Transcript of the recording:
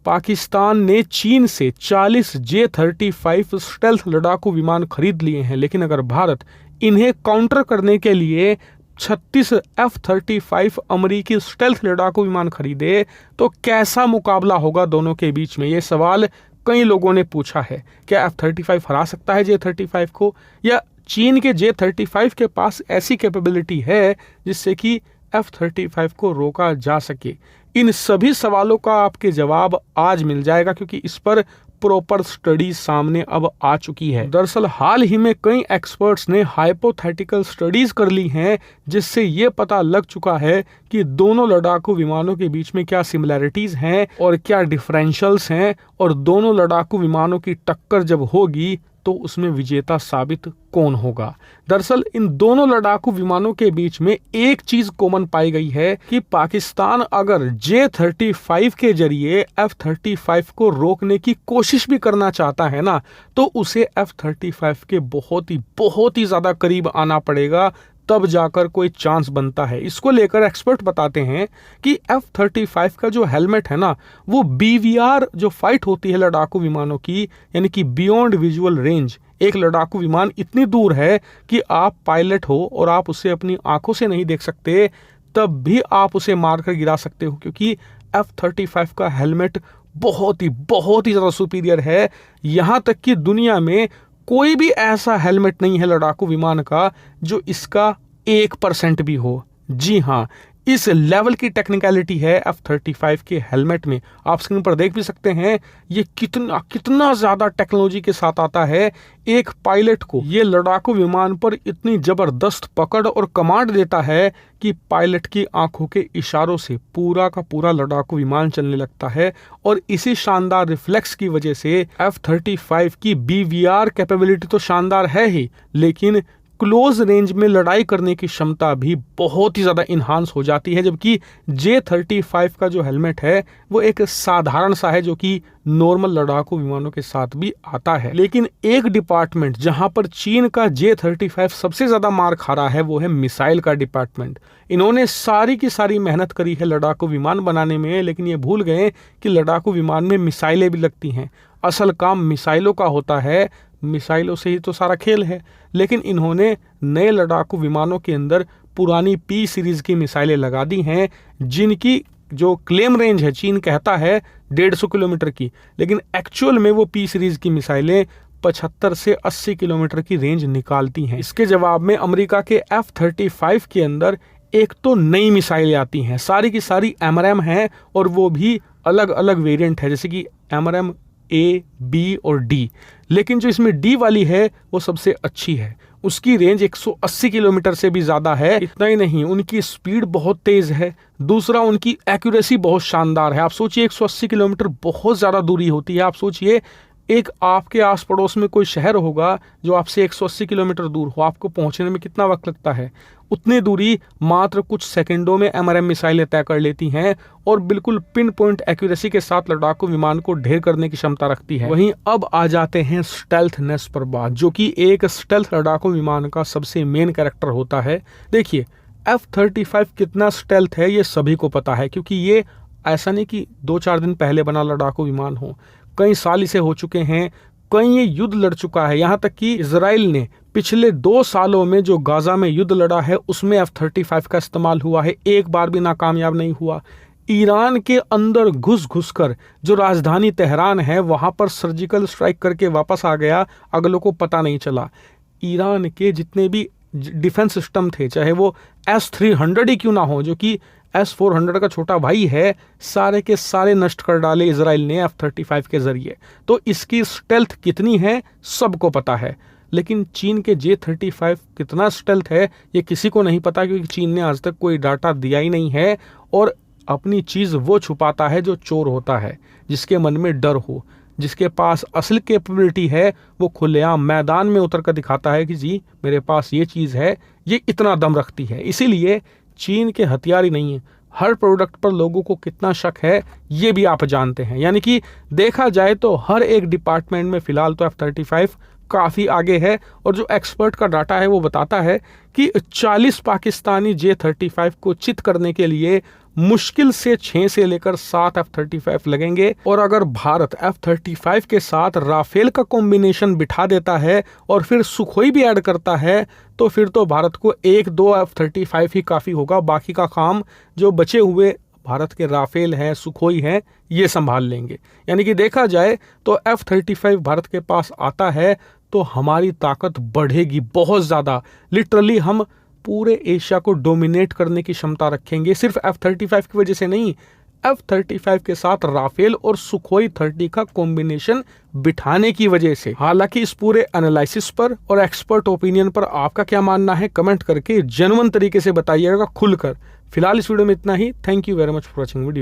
पाकिस्तान ने चीन से 40 J-35 स्टेल्थ लड़ाकू विमान खरीद लिए हैं, लेकिन अगर भारत इन्हें काउंटर करने के लिए 36 F-35 अमेरिकी स्टेल्थ लड़ाकू विमान खरीदे तो कैसा मुकाबला होगा दोनों के बीच में? ये सवाल कई लोगों ने पूछा है। क्या F-35 हरा सकता है J-35 को, या चीन के J-35 के पास ऐसी कैपेबिलिटी है जिससे कि F-35 को रोका जा सके? इन सभी सवालों का आपके जवाब आज मिल जाएगा, क्योंकि इस पर प्रॉपर स्टडी सामने अब आ चुकी है। दरअसल हाल ही में कई एक्सपर्ट्स ने हाइपोथेटिकल स्टडीज कर ली हैं, जिससे ये पता लग चुका है कि दोनों लड़ाकू विमानों के बीच में क्या सिमिलैरिटीज हैं और क्या डिफरेंशियल्स हैं, और दोनों लड़ाकू विमानों की टक्कर जब होगी तो उसमें विजेता साबित कौन होगा। दरअसल इन दोनों लड़ाकू विमानों के बीच में एक चीज कॉमन पाई गई है कि पाकिस्तान अगर J-35 के जरिए F-35 को रोकने की कोशिश भी करना चाहता है ना, तो उसे F-35 के बहुत ही ज्यादा करीब आना पड़ेगा, तब जाकर कोई चांस बनता है। इसको लेकर एक्सपर्ट बताते हैं कि F-35 का जो हेलमेट है ना, वो BVR जो फाइट होती है लड़ाकू विमानों की, यानी कि बियॉन्ड विजुअल रेंज, एक लड़ाकू विमान इतनी दूर है कि आप पायलट हो और आप उसे अपनी आंखों से नहीं देख सकते, तब भी आप उसे मारकर गिरा सकते हो, क्योंकि F-35 का हेलमेट बहुत ही ज़्यादा सुपीरियर है। यहाँ तक कि दुनिया में कोई भी ऐसा हेलमेट नहीं है लड़ाकू विमान का जो इसका 1% भी हो। जी हाँ, इस लेवल की टेक्निकलिटी है F-35 के हेलमेट में। आप स्क्रीन पर देख भी सकते हैं ये कितना ज्यादा टेक्नोलॉजी के साथ आता है। एक पायलट को ये लड़ाकू विमान पर इतनी जबरदस्त पकड़ और कमांड देता है कि पायलट की आंखों के इशारों से पूरा का पूरा लड़ाकू विमान चलने लगता है, और इसी शानदार रिफ्लेक्स की वजह से F-35 की BVR कैपेबिलिटी तो शानदार है ही, लेकिन क्लोज रेंज में लड़ाई करने की क्षमता भी बहुत ही ज़्यादा इन्हांस हो जाती है। जबकि J-35 का जो हेलमेट है वो एक साधारण सा है, जो कि नॉर्मल लड़ाकू विमानों के साथ भी आता है। लेकिन एक डिपार्टमेंट जहां पर चीन का J-35 सबसे ज़्यादा मार खा रहा है वो है मिसाइल का डिपार्टमेंट। इन्होंने सारी की सारी मेहनत करी है लड़ाकू विमान बनाने में, लेकिन ये भूल गए कि लड़ाकू विमान में मिसाइलें भी लगती हैं। असल काम मिसाइलों का होता है, मिसाइलों से ही तो सारा खेल है। लेकिन इन्होंने नए लड़ाकू विमानों के अंदर पुरानी P सीरीज की मिसाइलें लगा दी हैं, जिनकी जो क्लेम रेंज है चीन कहता है 150 किलोमीटर की, लेकिन एक्चुअल में वो P सीरीज की मिसाइलें 75 से 80 किलोमीटर की रेंज निकालती हैं। इसके जवाब में अमेरिका के F-35 के अंदर एक तो नई मिसाइलें आती हैं, सारी की सारी AMRAAM हैं, और वो भी अलग अलग वेरिएंट है, जैसे कि AMRAAM A, B और D। लेकिन जो इसमें D वाली है वो सबसे अच्छी है, उसकी रेंज 180 किलोमीटर से भी ज़्यादा है। इतना ही नहीं, उनकी स्पीड बहुत तेज़ है। दूसरा, उनकी एक्यूरेसी बहुत शानदार है। आप सोचिए 180 किलोमीटर बहुत ज़्यादा दूरी होती है। आप सोचिए एक आपके आस पड़ोस में कोई शहर होगा जो आपसे 180 किलोमीटर दूर हो, आपको पहुंचने में कितना वक्त लगता है? उतनी दूरी मात्र कुछ सेकंडों में AMRAAM मिसाइलें तय कर लेती हैं, और बिल्कुल पिन पॉइंट एक्यूरेसी के साथ लड़ाकू विमान को ढेर करने की क्षमता रखती है। वहीं अब आ जाते हैं स्टेल्थनेस पर बात, जो कि एक स्टेल्थ लड़ाकू विमान का सबसे मेन कैरेक्टर होता है। देखिए F-35 कितना स्टेल्थ है ये सभी को पता है, क्योंकि ये ऐसा नहीं कि 2-4 दिन पहले बना लड़ाकू विमान हो, कई साल इसे हो चुके हैं, कई ये युद्ध लड़ चुका है। यहाँ तक कि इजराइल ने पिछले 2 सालों में जो गाजा में युद्ध लड़ा है उसमें F-35 का इस्तेमाल हुआ है, एक बार भी नाकामयाब नहीं हुआ। ईरान के अंदर घुस कर जो राजधानी तेहरान है वहां पर सर्जिकल स्ट्राइक करके वापस आ गया, अगलों को पता नहीं चला। ईरान के जितने भी डिफेंस सिस्टम थे, चाहे वो S-300 ही क्यों ना हो, जो कि S-400 का छोटा भाई है, सारे के सारे नष्ट कर डाले इजराइल ने F-35 के जरिए। तो इसकी स्टेल्थ कितनी है सबको पता है, लेकिन चीन के J-35 कितना स्टेल्थ है ये किसी को नहीं पता, क्योंकि चीन ने आज तक कोई डाटा दिया ही नहीं है। और अपनी चीज़ वो छुपाता है जो चोर होता है, जिसके मन में डर हो, जिसके पास असल कैपेबिलिटी है, वो खुलेआम मैदान में उतर कर दिखाता है कि जी मेरे पास ये चीज़ है, ये इतना दम रखती है। इसीलिए चीन के हथियार ही नहीं है, हर प्रोडक्ट पर लोगों को कितना शक है ये भी आप जानते हैं। यानी कि देखा जाए तो हर एक डिपार्टमेंट में फिलहाल तो F-35 काफ़ी आगे है। और जो एक्सपर्ट का डाटा है वो बताता है कि 40 पाकिस्तानी J-35 को चित करने के लिए मुश्किल से 6 से लेकर 7 F-35 लगेंगे। और अगर भारत F-35 के साथ राफेल का कॉम्बिनेशन बिठा देता है और फिर सुखोई भी ऐड करता है तो फिर तो भारत को 1-2 F-35 ही काफ़ी होगा। बाकी का काम जो बचे हुए भारत के राफेल हैं, सुखोई हैं, ये संभाल लेंगे। यानी कि देखा जाए तो F-35 भारत के पास आता है तो हमारी ताकत बढ़ेगी बहुत ज़्यादा। लिटरली हम पूरे एशिया को डोमिनेट करने की क्षमता रखेंगे, सिर्फ F-35 की वजह से नहीं, F-35 के साथ राफेल और सुखोई 30 का कॉम्बिनेशन बिठाने की वजह से। हालांकि इस पूरे एनालिसिस पर और एक्सपर्ट ओपिनियन पर आपका क्या मानना है कमेंट करके जेन्युइन तरीके से बताइएगा खुलकर। फिलहाल इस वीडियो में इतना ही। Thank you very much for watching video.